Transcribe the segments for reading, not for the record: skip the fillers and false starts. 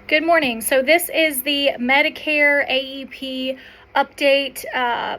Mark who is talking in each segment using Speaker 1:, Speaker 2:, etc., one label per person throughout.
Speaker 1: Good morning. So this is the Medicare AEP update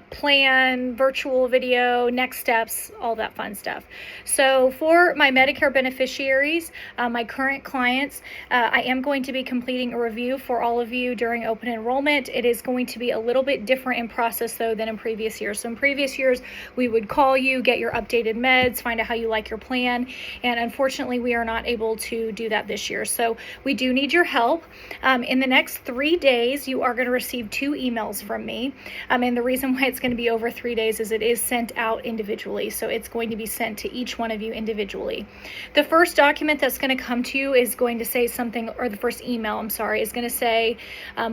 Speaker 1: plan, virtual video, next steps, all that fun stuff. So for my Medicare beneficiaries, my current clients, I am going to be completing a review for all of you during open enrollment. It is going to be a little bit different in process though than in previous years. So in previous years, we would call you, get your updated meds, find out how you like your plan. And unfortunately, we are not able to do that this year. So we do need your help. In the next 3 days, you are going to receive 2 emails from me. And the reason why it's going to be over 3 days is it is sent out individually. So it's going to be sent to each one of you individually. The first document that's going to come to you is going to say something, or the first email, I'm sorry, is going to say,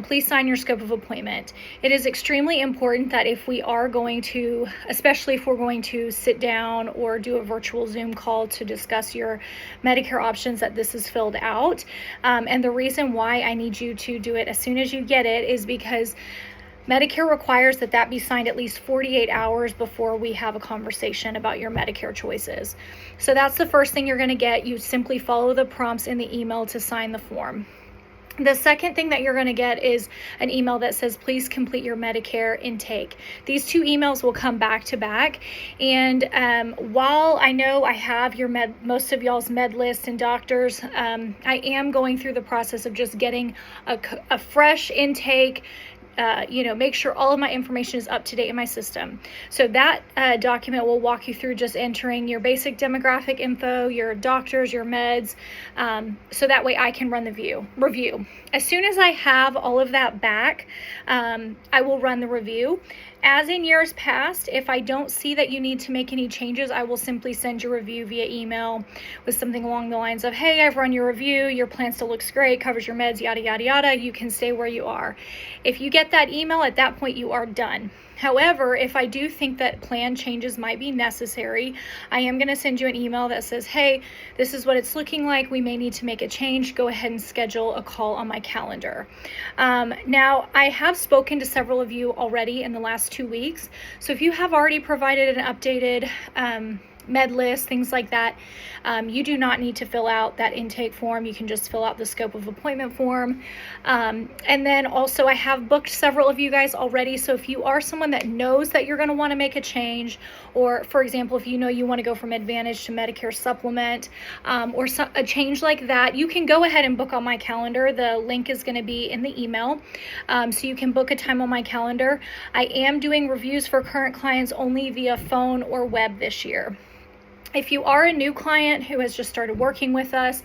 Speaker 1: please sign your scope of appointment. It is extremely important that if we are going to, especially if we're going to sit down or do a virtual Zoom call to discuss your Medicare options, that this is filled out. And the reason why I need you to do it as soon as you get it is because Medicare requires that be signed at least 48 hours before we have a conversation about your Medicare choices. So that's the first thing you're going to get. You simply follow the prompts in the email to sign the form. The second thing that you're going to get is an email that says, please complete your Medicare intake. These 2 emails will come back to back. And while I know I have your most of y'all's med list and doctors, I am going through the process of just getting a fresh intake. Make sure all of my information is up to date in my system. So that document will walk you through just entering your basic demographic info, your doctors, your meds, so that way I can run the review. As soon as I have all of that back, I will run the review. As in years past, if I don't see that you need to make any changes, I will simply send your review via email with something along the lines of, hey, I've run your review, your plan still looks great, covers your meds, yada, yada, yada, you can stay where you are. If you get that email, at that point you are done. However, if I do think that plan changes might be necessary, I am going to send you an email that says, hey, this is what it's looking like. We may need to make a change. Go ahead and schedule a call on my calendar. Now, I have spoken to several of you already in the last 2 weeks. So if you have already provided an updated med list, things like that, you do not need to fill out that intake form. You can just fill out the scope of appointment form. And then also I have booked several of you guys already. So if you are someone that knows that you're going to want to make a change, or for example, if you know you want to go from Advantage to Medicare Supplement, or a change like that, you can go ahead and book on my calendar. The link is going to be in the email. So you can book a time on my calendar. I am doing reviews for current clients only via phone or web this year. If you are a new client who has just started working with us,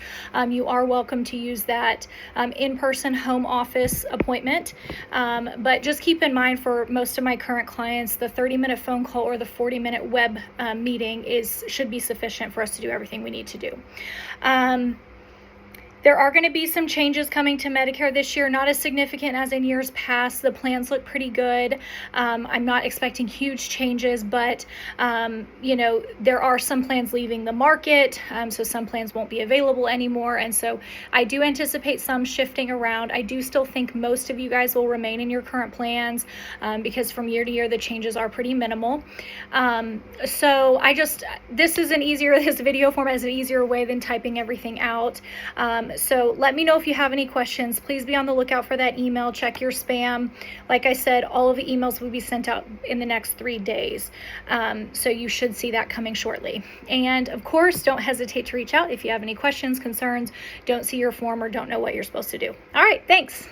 Speaker 1: you are welcome to use that in-person home office appointment. But just keep in mind, for most of my current clients, the 30-minute phone call or the 40-minute web meeting should be sufficient for us to do everything we need to do. There are going to be some changes coming to Medicare this year, not as significant as in years past. The plans look pretty good. I'm not expecting huge changes, but there are some plans leaving the market, so some plans won't be available anymore. And so I do anticipate some shifting around. I do still think most of you guys will remain in your current plans because from year to year, the changes are pretty minimal. So this video format is an easier way than typing everything out. So let me know if you have any questions. Please be on the lookout for that email. Check your spam. Like I said, all of the emails will be sent out in the next 3 days. So you should see that coming shortly. And of course, don't hesitate to reach out if you have any questions, concerns, don't see your form, or don't know what you're supposed to do. All right, thanks.